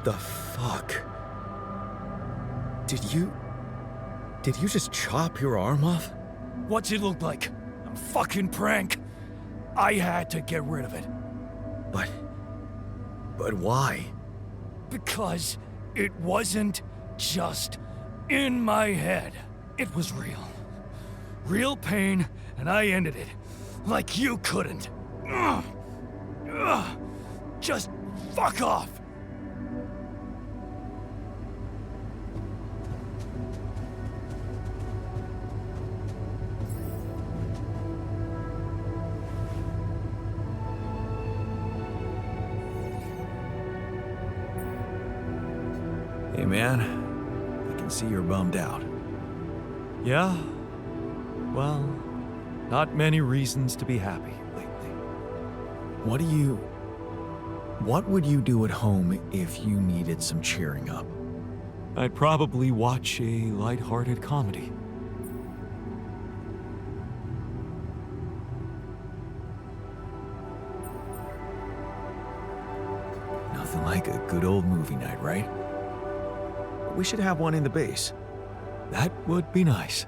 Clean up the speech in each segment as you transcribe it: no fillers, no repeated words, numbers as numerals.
the fuck? Did you just chop your arm off? What's it look like? A fucking prank. I had to get rid of it. But why? Because it wasn't just in my head. It was real. Real pain, and I ended it. Like you couldn't. Ugh. Ugh. Just fuck off. Hey man, I can see you're bummed out. Yeah? Well, not many reasons to be happy lately. What would you do at home if you needed some cheering up? I'd probably watch a light-hearted comedy. Nothing like a good old movie night, right? We should have one in the base. That would be nice.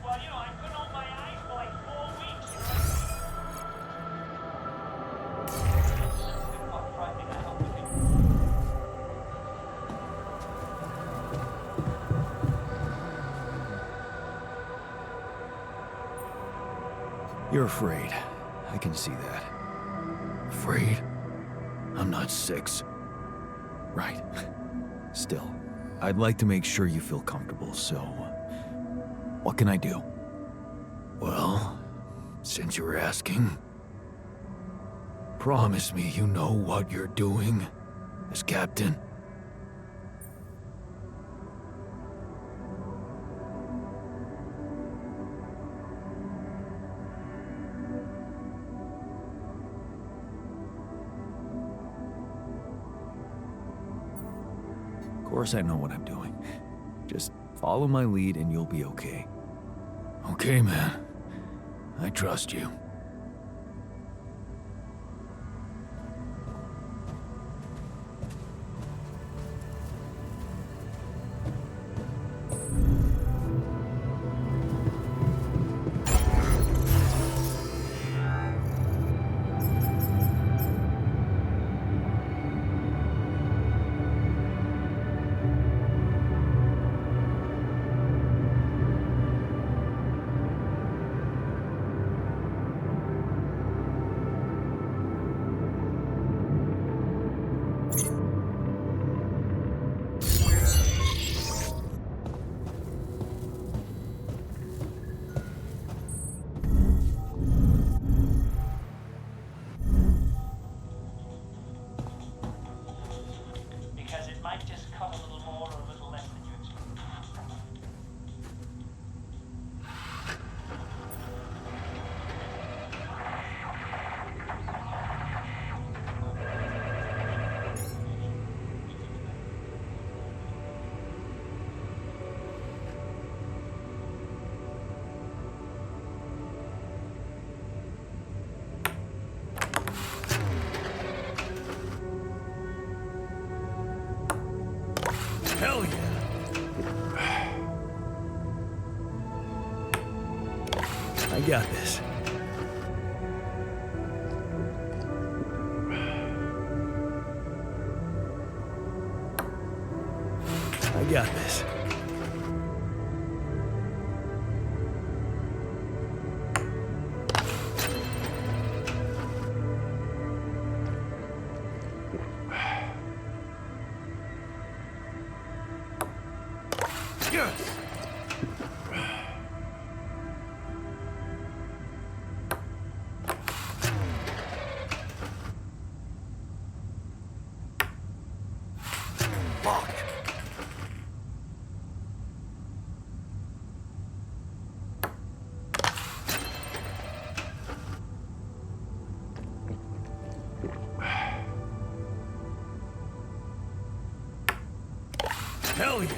Well, you know, I couldn't open my eyes for like 4 weeks. Something quite frightening, I hope we can. You're afraid. I can see that. Afraid? I'm not 6. Right. Still, I'd like to make sure you feel comfortable, so... what can I do? Well, since you're asking... promise me you know what you're doing as captain. Of course I know what I'm doing. Just follow my lead and you'll be okay. Okay, man. I trust you. Because it might just cut a little more or a little less than you expect. Hell yeah. I got this. I got this. Yes. Fuck. Hell yeah.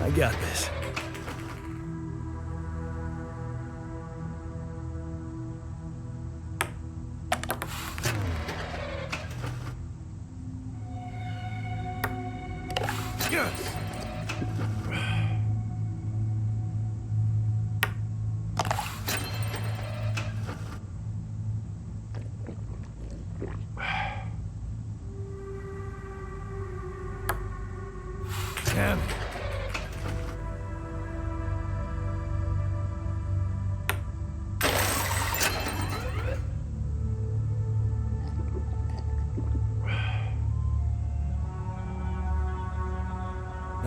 I got this. Yes.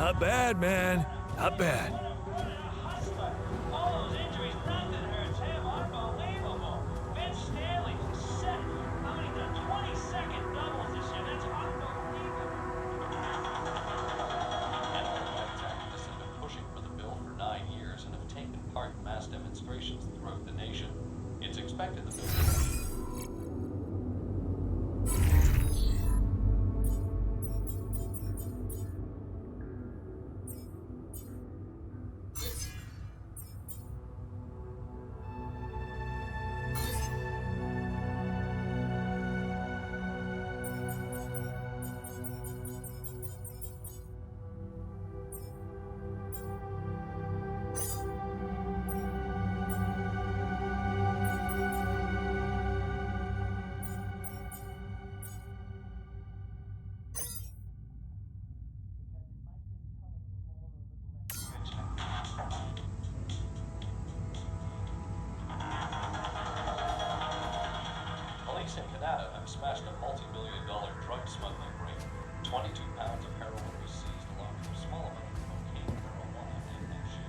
Not bad, man. Not bad. Hustler. All those injuries, nothing hurts him. Unbelievable. Vince Stanley's set. How many done? 22nd doubles this year. That's unbelievable. Animal rights activists have been pushing for the bill for 9 years and have taken part in mass demonstrations throughout the nation. It's expected the bill Police in Canada have smashed a multi-million-dollar drug smuggling ring. 22 pounds of heroin was seized along with a small amount of cocaine, marijuana, and bullshit.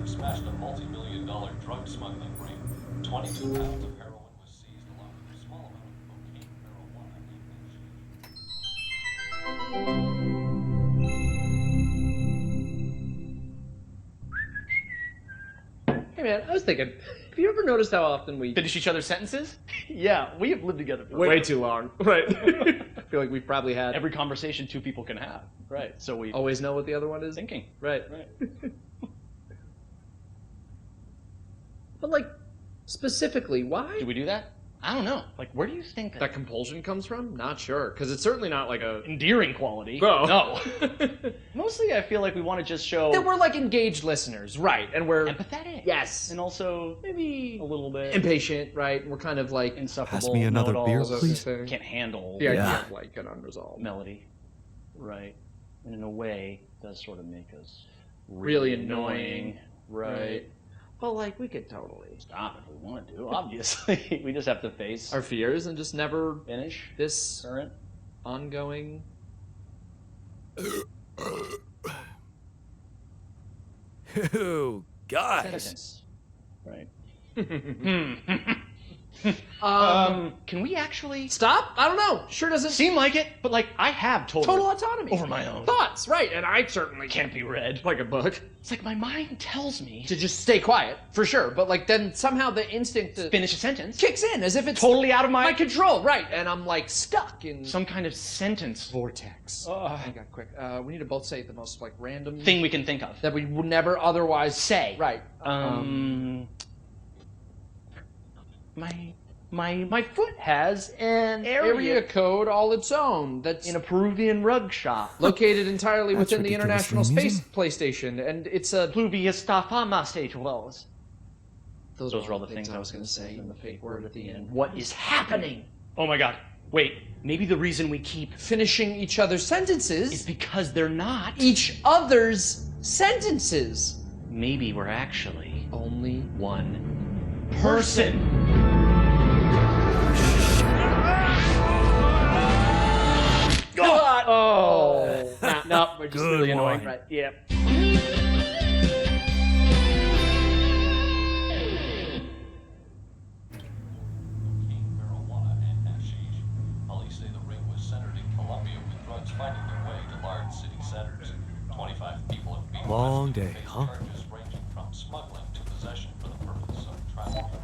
Smashed a multi-million-dollar drug smuggling ring. 22 pounds of heroin was seized along with a small amount of cocaine, marijuana, and bullshit. Hey man, I was thinking, have you ever noticed how often we Finish each other's sentences? Yeah, We have lived together for way too long. Right. I feel like we've probably had every conversation two people can have. Right. So we always know what the other one is. thinking. Right. Right. But like, specifically, why? Do we do that? I don't know. Like, where do you think That compulsion comes from? Not sure, because it's certainly not like a endearing quality? Oh. No. No, mostly I feel like we want to just show That we're like engaged listeners, right? And we're empathetic. yes, And also maybe a little bit impatient, right? And we're kind of like insufferable. Pass me another beer, know-it-alls. please. Can't handle the idea Yeah. of like an unresolved, melody. Right. And in a way, it does sort of make us really annoying, Right. But like we could totally Stop if we want to, obviously. We just have to face our fears and just never finish this current. ongoing. Ew, guys. Sentence. Right. Can we actually Stop? I don't know. Sure doesn't seem like it? But like, I have total autonomy over my own thoughts, right? And I certainly can't be read. like a book It's like my mind tells me to just stay quiet for sure. But like then somehow the instinct to finish a sentence. kicks in as if it's Totally out of my my control, right? And I'm like stuck in some kind of sentence vortex. Hang on, quick. We need to both say the most like random thing we can think of. that we would never otherwise Say. Right. My foot has an area code all its own. That's in a Peruvian rug shop. located entirely That's within the ridiculously International Space amusing. PlayStation, and it's a. Pluvius stafamas. Those were all the things I was going to say. And the fake word at the end. What is happening? Oh my god. Wait, maybe the reason we keep Finishing each other's is sentences. because they're not. Each other's sentences. Maybe we're actually Only one person. Oh. No, we're just Good really annoying. one. Right. Yeah. Cocaine, marijuana, and hashish. Police say the ring was centered in Colombia, with drugs finding their way to large city centers. 25 people have been Long arrested and day, face huh? charges ranging from smuggling to possession for the purpose of trafficking.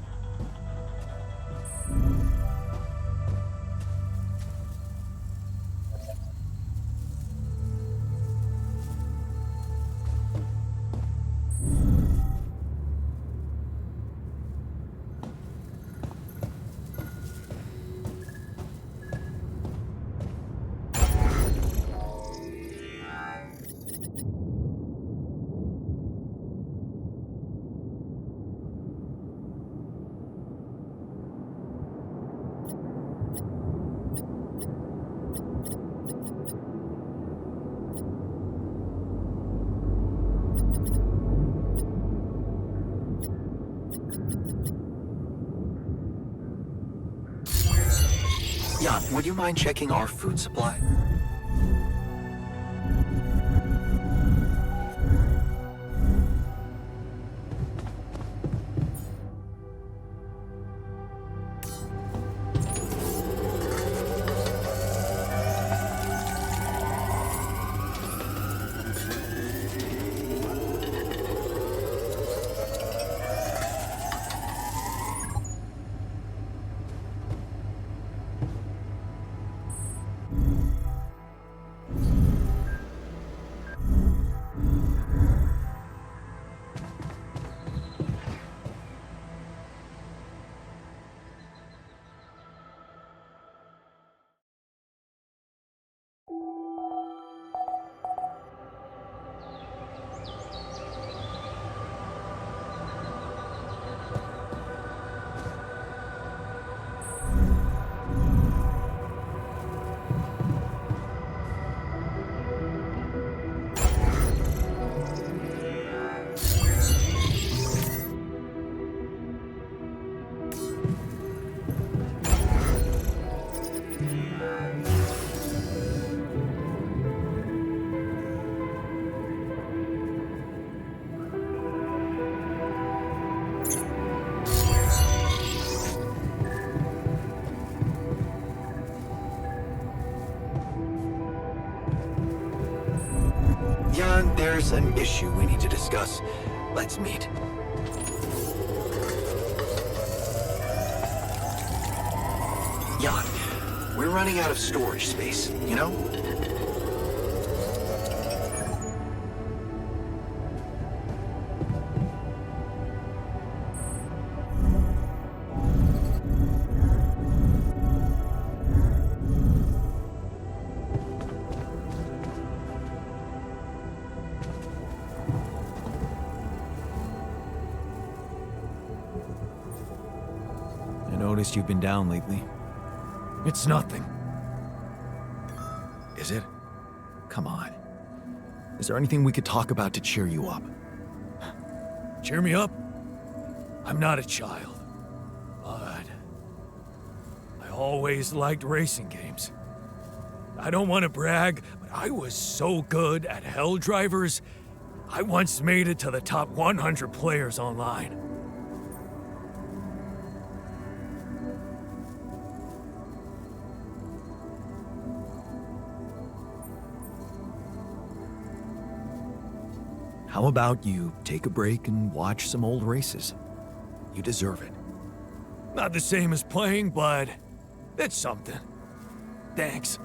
Jan, would you mind checking our food supply? Jan, there's an issue we need to discuss. Let's meet. Jan, we're running out of storage space, you know? noticed you've been down lately. It's nothing. Is it? Come on. Is there anything we could talk about to cheer you up? Cheer me up? I'm not a child, but I always liked racing games. I don't want to brag, but I was so good at Hell Drivers, I once made it to the top 100 players online. How about you take a break and watch some old races? You deserve it. Not the same as playing, but it's something. Thanks.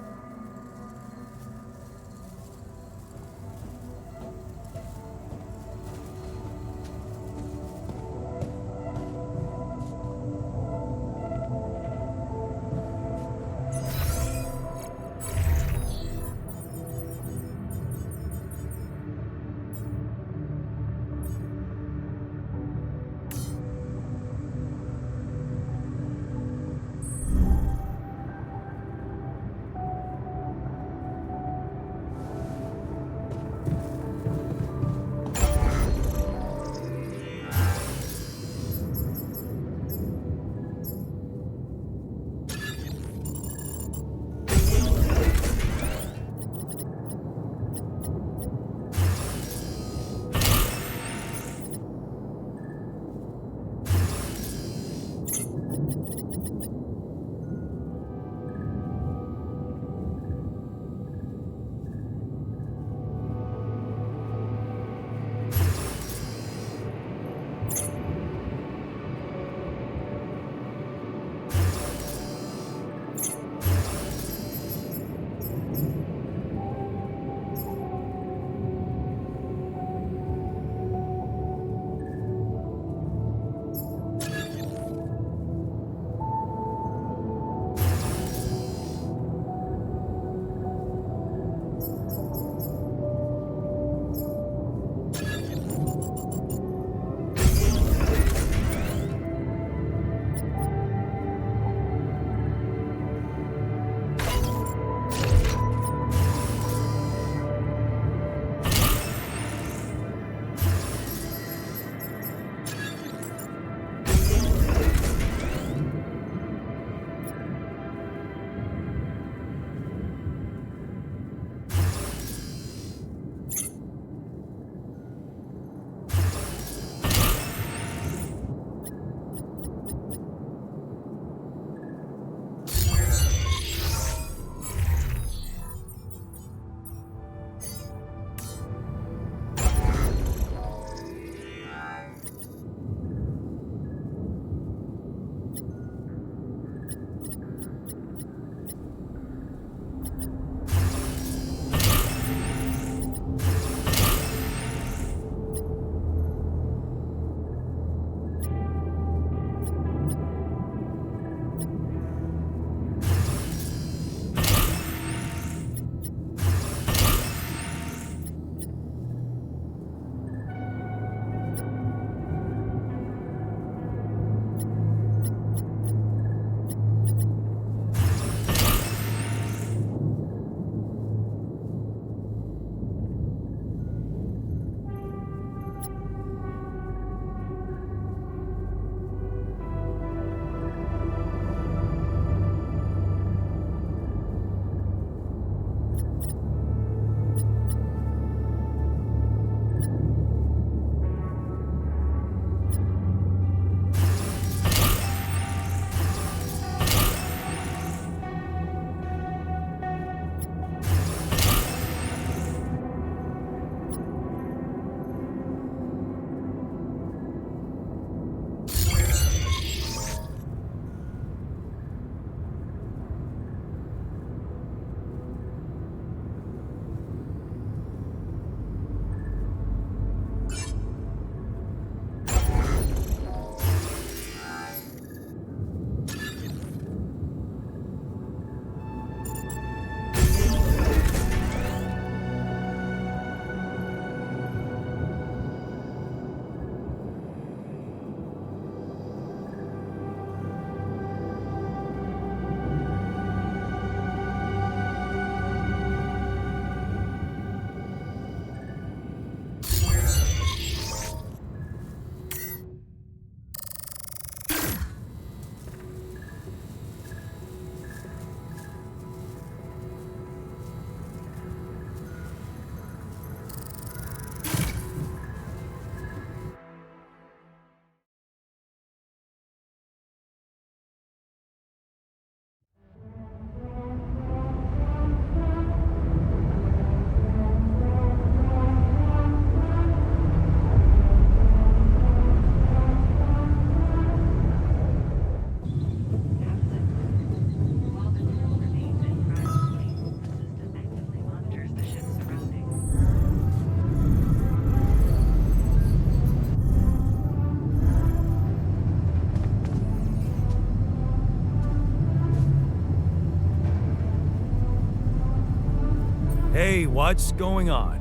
Hey, what's going on?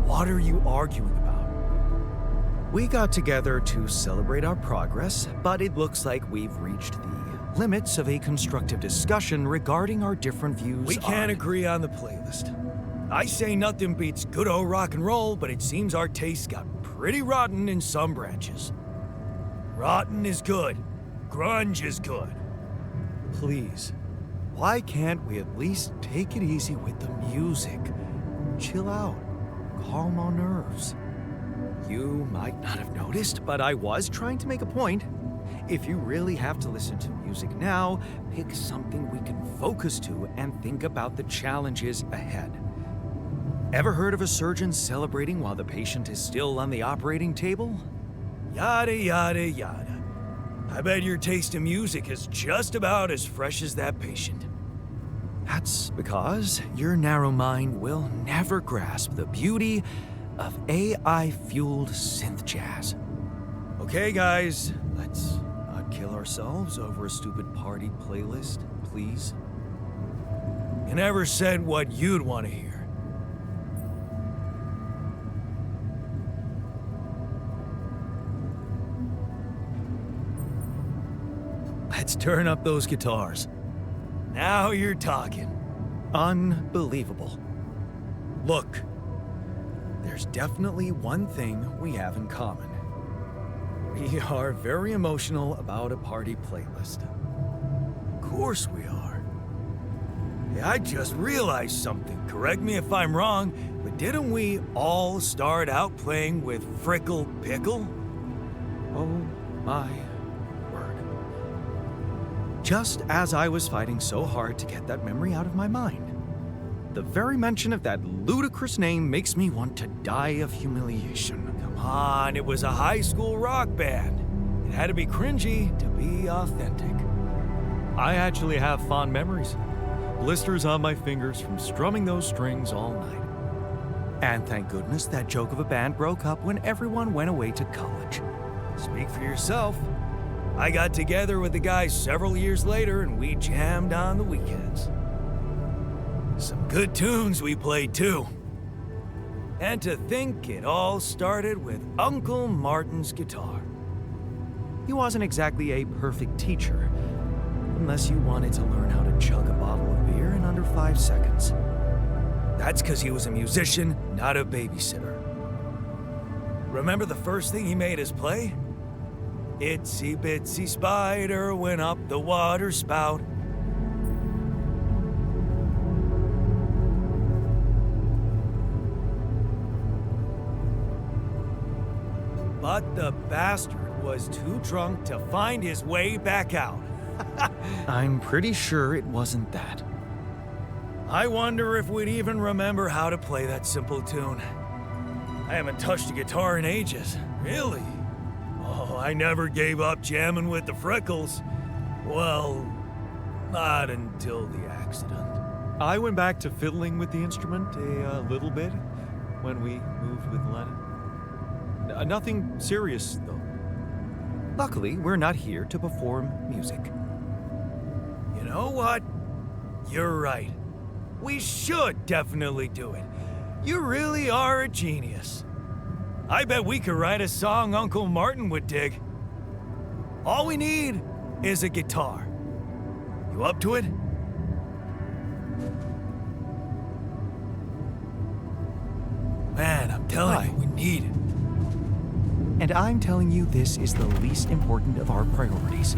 What are you arguing about? We got together to celebrate our progress, but it looks like we've reached the limits of a constructive discussion regarding our different views We can't on... agree on the playlist. I say nothing beats good old rock and roll, but it seems our tastes got pretty rotten in some branches. Rotten is good. Grunge is good. Please, why can't we at least take it easy with the music? Chill out. Calm our nerves. You might not have noticed, but I was trying to make a point. If you really have to listen to music now, pick something we can focus to and think about the challenges ahead. Ever heard of a surgeon celebrating while the patient is still on the operating table? Yada, yada, yada. I bet your taste in music is just about as fresh as that patient. That's because your narrow mind will never grasp the beauty of AI-fueled synth jazz. Okay, guys, let's not kill ourselves over a stupid party playlist, please. You never said what you'd want to hear. Let's turn up those guitars. Now you're talking. Unbelievable. Look, there's definitely one thing we have in common. We are very emotional about a party playlist. Of course we are. Hey, I just realized something. Correct me if I'm wrong, but didn't we all start out playing with Frickle Pickle? Oh my word. Just as I was fighting so hard to get that memory out of my mind. The very mention of that ludicrous name makes me want to die of humiliation. Come on, it was a high school rock band. It had to be cringy to be authentic. I actually have fond memories. Blisters on my fingers from strumming those strings all night. And thank goodness that joke of a band broke up when everyone went away to college. Speak for yourself. I got together with the guys several years later and we jammed on the weekends. Some good tunes we played too. And to think it all started with Uncle Martin's guitar. He wasn't exactly a perfect teacher, unless you wanted to learn how to chug a bottle of beer in under 5 seconds. That's because he was a musician, not a babysitter. Remember the first thing he made us play? Itsy bitsy spider went up the water spout. But the bastard was too drunk to find his way back out. I'm pretty sure it wasn't that. I wonder if we'd even remember how to play that simple tune. I haven't touched a guitar in ages. Really? Oh, I never gave up jamming with the Freckles. Well, not until the accident. I went back to fiddling with the instrument a little bit when we moved with Lennon. Nothing serious, though. Luckily, we're not here to perform music. You know what? You're right. We should definitely do it. You really are a genius. I bet we could write a song Uncle Martin would dig. All we need is a guitar. You up to it? Man, I'm telling you, we need it. And I'm telling you this is the least important of our priorities.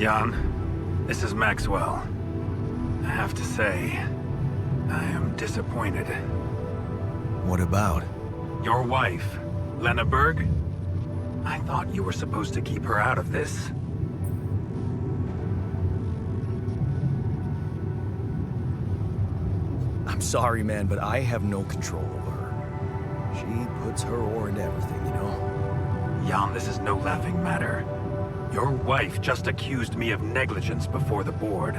Jan, this is Maxwell. I have to say, I am disappointed. What about? Your wife, Lena Berg? I thought you were supposed to keep her out of this. I'm sorry, man, but I have no control over her. She puts her oar into everything, you know? Jan, this is no laughing matter. Your wife just accused me of negligence before the board.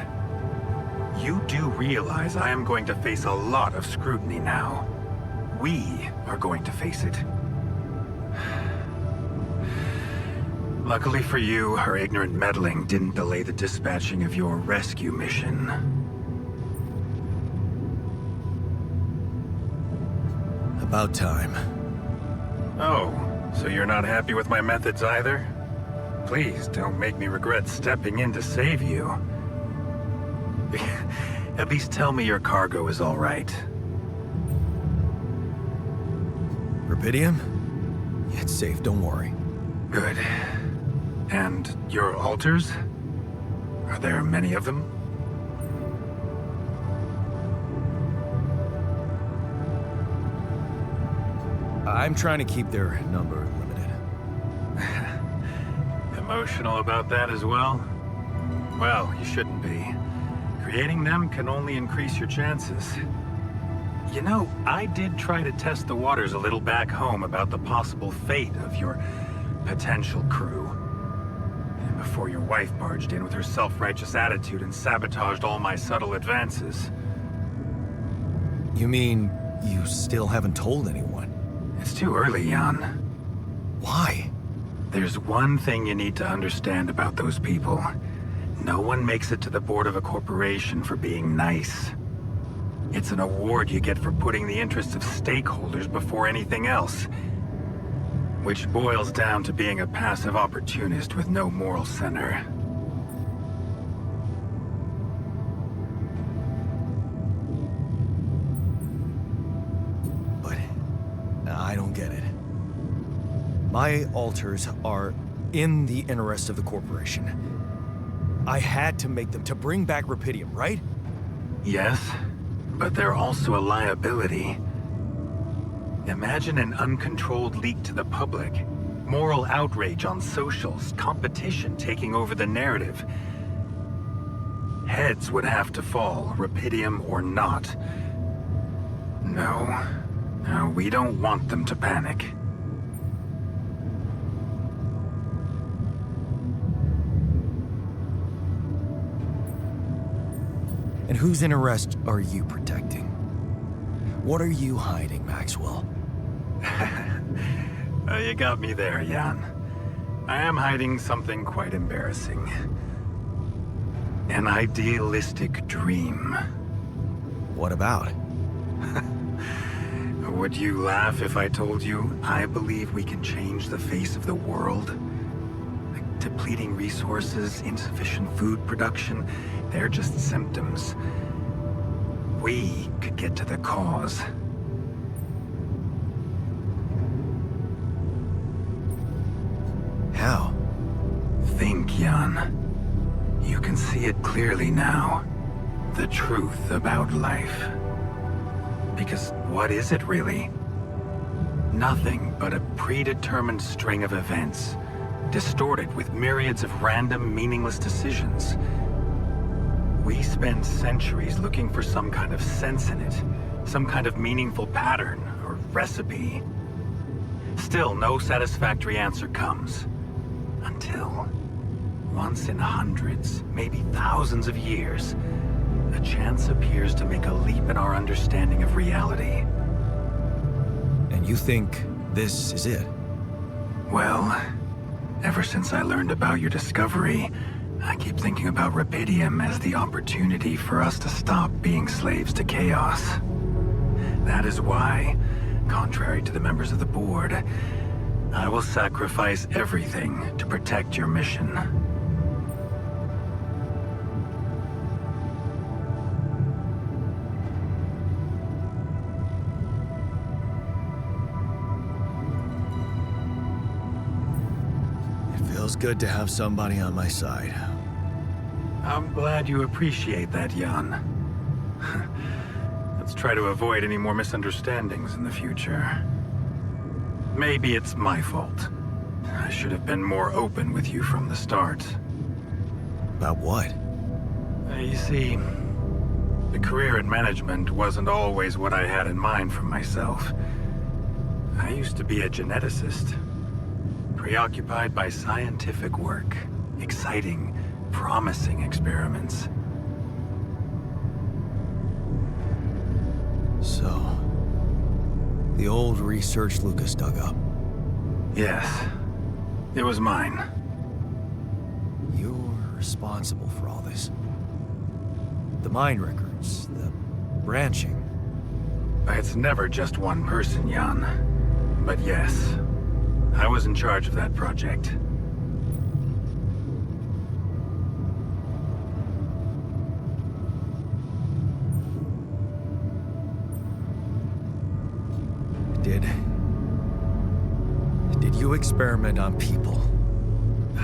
You do realize I am going to face a lot of scrutiny now. We are going to face it. Luckily for you, her ignorant meddling didn't delay the dispatching of your rescue mission. About time. Oh, so you're not happy with my methods either? Please don't make me regret stepping in to save you. At least tell me your cargo is all right. Rubidium? Yeah, it's safe, don't worry. Good. And your altars? Are there many of them? I'm trying to keep their number limited. Emotional about that as well? Well, you shouldn't be. Creating them can only increase your chances. You know, I did try to test the waters a little back home about the possible fate of your potential crew. Before your wife barged in with her self-righteous attitude and sabotaged all my subtle advances. You mean you still haven't told anyone? It's too early, Jan. Why? There's one thing you need to understand about those people. No one makes it to the board of a corporation for being nice. It's an award you get for putting the interests of stakeholders before anything else. Which boils down to being a passive opportunist with no moral center. But I don't get it. My altars are in the interest of the corporation. I had to make them to bring back Rubidium, right? Yes, but they're also a liability. Imagine an uncontrolled leak to the public. Moral outrage on socials, competition taking over the narrative. Heads would have to fall, Rubidium or not. No, we don't want them to panic. And whose interest are you protecting? What are you hiding, Maxwell? You got me there, Jan. I am hiding something quite embarrassing. An idealistic dream. What about? Would you laugh if I told you I believe we can change the face of the world? Like depleting resources, insufficient food production, they're just symptoms. We could get to the cause. How? Think, Jan. You can see it clearly now. The truth about life. Because what is it really? Nothing but a predetermined string of events, distorted with myriads of random, meaningless decisions. We spend centuries looking for some kind of sense in it, some kind of meaningful pattern or recipe. Still, no satisfactory answer comes. Until, once in hundreds, maybe thousands of years, a chance appears to make a leap in our understanding of reality. And you think this is it? Well, ever since I learned about your discovery, I keep thinking about Rubidium as the opportunity for us to stop being slaves to chaos. That is why, contrary to the members of the board, I will sacrifice everything to protect your mission. It feels good to have somebody on my side. I'm glad you appreciate that, Jan. Let's try to avoid any more misunderstandings in the future. Maybe it's my fault. I should have been more open with you from the start. About what? You see, the career in management wasn't always what I had in mind for myself. I used to be a geneticist, preoccupied by scientific work, exciting, promising experiments. So, the old research Lucas dug up. Yes, it was mine. You were responsible for all this. The mine records, the branching. It's never just one person, Jan. But yes, I was in charge of that project. Did you experiment on people?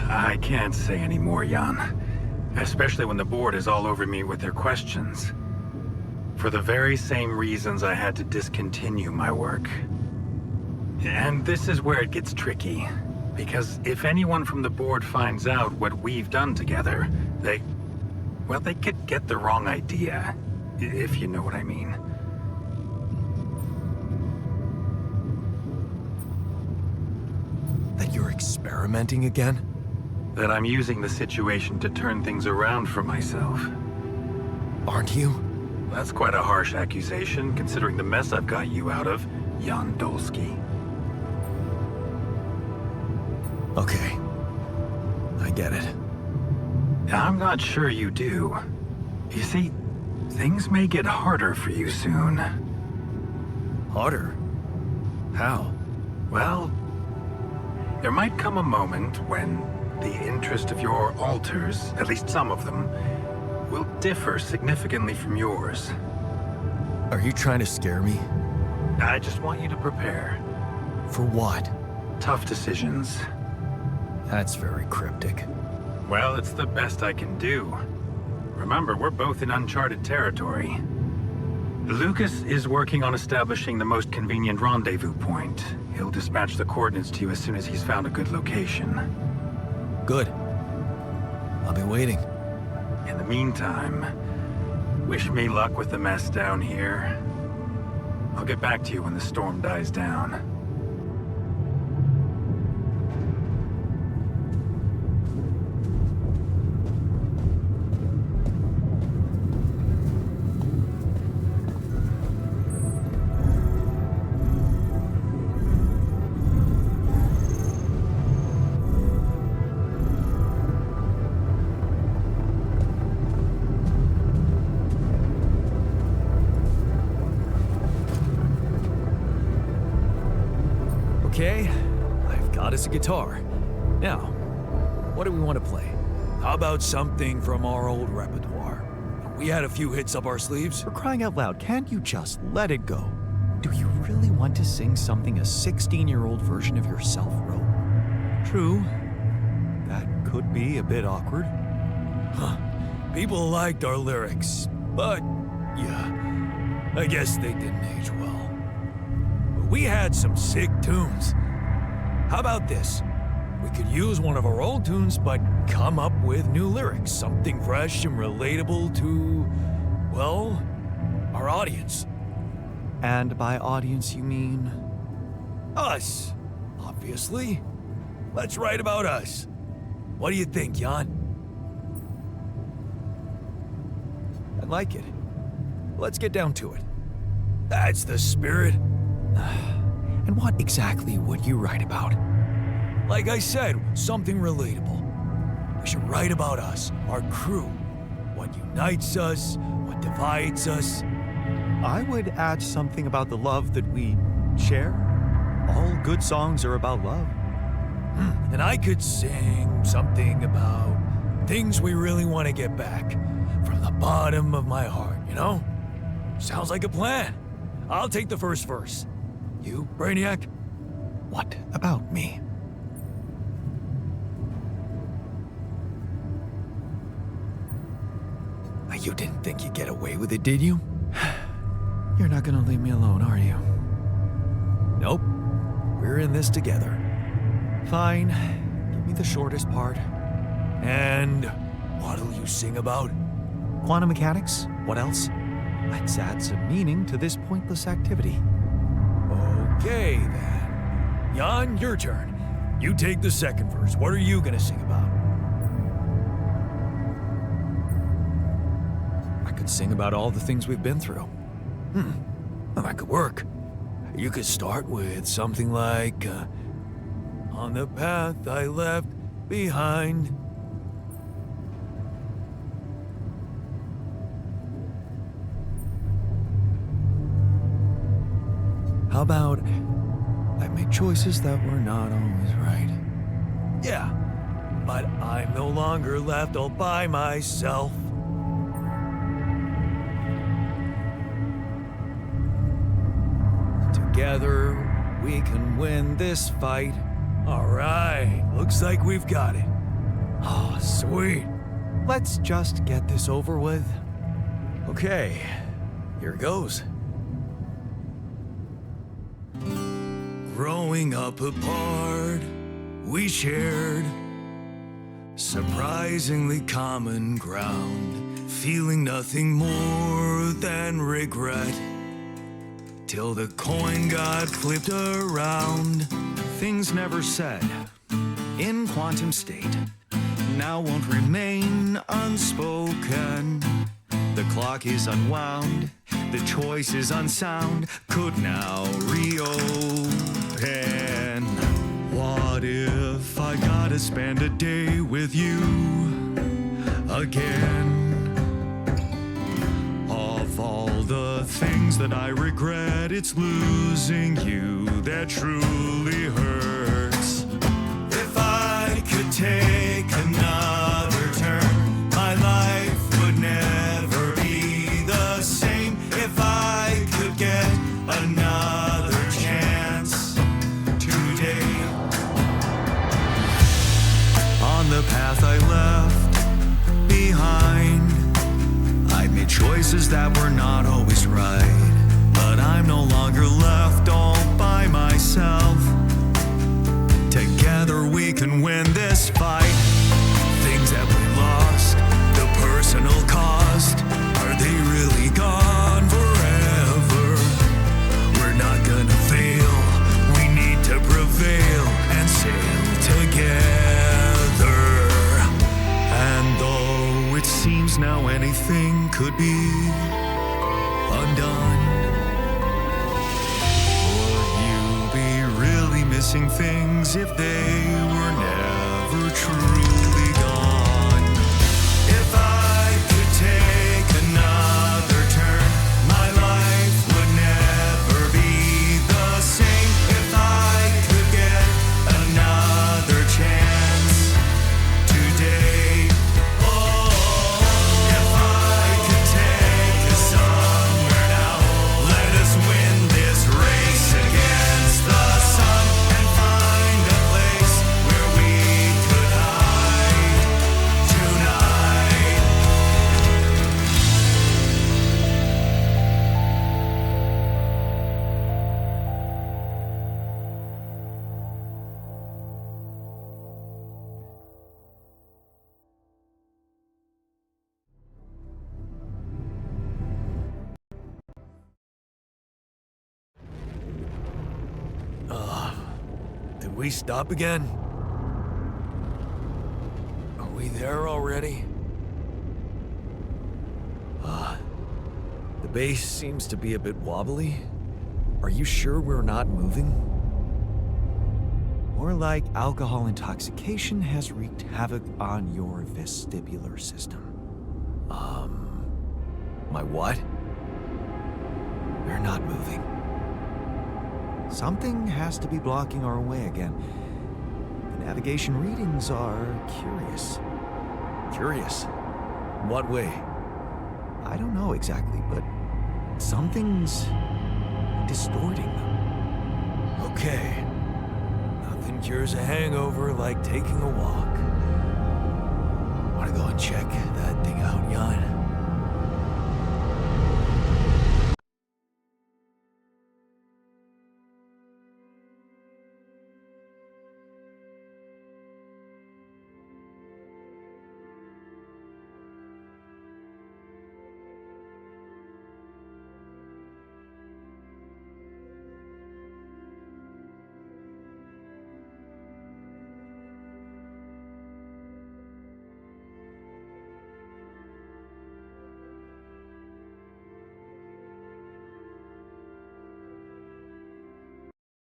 I can't say any more, Jan. Especially when the board is all over me with their questions. For the very same reasons I had to discontinue my work. And this is where it gets tricky. Because if anyone from the board finds out what we've done together, they could get the wrong idea. If you know what I mean. That you're experimenting again? That I'm using the situation to turn things around for myself. Aren't you? That's quite a harsh accusation, considering the mess I've got you out of, Jan Dolski. Okay. I get it. I'm not sure you do. You see, things may get harder for you soon. Harder? How? Well, there might come a moment when the interest of your alters, at least some of them, will differ significantly from yours. Are you trying to scare me? I just want you to prepare. For what? Tough decisions. That's very cryptic. Well, it's the best I can do. Remember, we're both in uncharted territory. Lucas is working on establishing the most convenient rendezvous point. He'll dispatch the coordinates to you as soon as he's found a good location. Good. I'll be waiting. In the meantime, wish me luck with the mess down here. I'll get back to you when the storm dies down. Okay, I've got us a guitar. Now, what do we want to play? How about something from our old repertoire? We had a few hits up our sleeves. For crying out loud, can't you just let it go? Do you really want to sing something a 16-year-old version of yourself wrote? True. That could be a bit awkward. Huh. People liked our lyrics, but yeah, I guess they didn't age well. But we had some sick tunes. How about this? We could use one of our old tunes, but come up with new lyrics. Something fresh and relatable to, well, our audience. And by audience, you mean? Us, obviously. Let's write about us. What do you think, Jan? I like it. Let's get down to it. That's the spirit. And what exactly would you write about? Like I said, something relatable. We should write about us, our crew. What unites us, what divides us. I would add something about the love that we share. All good songs are about love. And I could sing something about things we really want to get back from the bottom of my heart, you know? Sounds like a plan. I'll take the first verse. You, Brainiac? What about me? You didn't think you'd get away with it, did you? You're not gonna leave me alone, are you? Nope. We're in this together. Fine. Give me the shortest part. And what'll you sing about? Quantum mechanics? What else? Let's add some meaning to this pointless activity. Okay, then. Jan, your turn. You take the second verse. What are you gonna sing about? I could sing about all the things we've been through. Well, that could work. You could start with something like, on the path I left behind. How about I've made choices that were not always right? Yeah, but I'm no longer left all by myself. Together, we can win this fight. All right, looks like we've got it. Oh, sweet. Let's just get this over with. Okay, here goes. Growing up apart, we shared surprisingly common ground, feeling nothing more than regret. Till the coin got flipped around. Things never said in quantum state now won't remain unspoken. The clock is unwound, the choice is unsound, could now reopen. What if I gotta spend a day with you again? Of all the things that I regret, it's losing you that truly hurts. If I could take another turn, my life would never be the same. If I could get another chance today. On the path I left behind, I made choices that were not always right, but I'm no longer left all by myself. Together we can win this fight. Things that we lost, the personal cost, are they really gone forever? We're not gonna fail, we need to prevail and sail together. And though it seems now anything could be undone, would you be really missing things if they were never truly gone? If I could take another turn, my life would never be the same. If I could get another chance today. Oh, if I could take us somewhere now, let us win this race against the sun and find a place where we could hide tonight. Did we stop again? Are we there already? The base seems to be a bit wobbly. Are you sure we're not moving? More like alcohol intoxication has wreaked havoc on your vestibular system. My what? We're not moving. Something has to be blocking our way again. The navigation readings are curious. Curious. What way? I don't know exactly, but something's distorting them. Okay. Nothing cures a hangover like taking a walk. Want to go and check that thing out, Jan?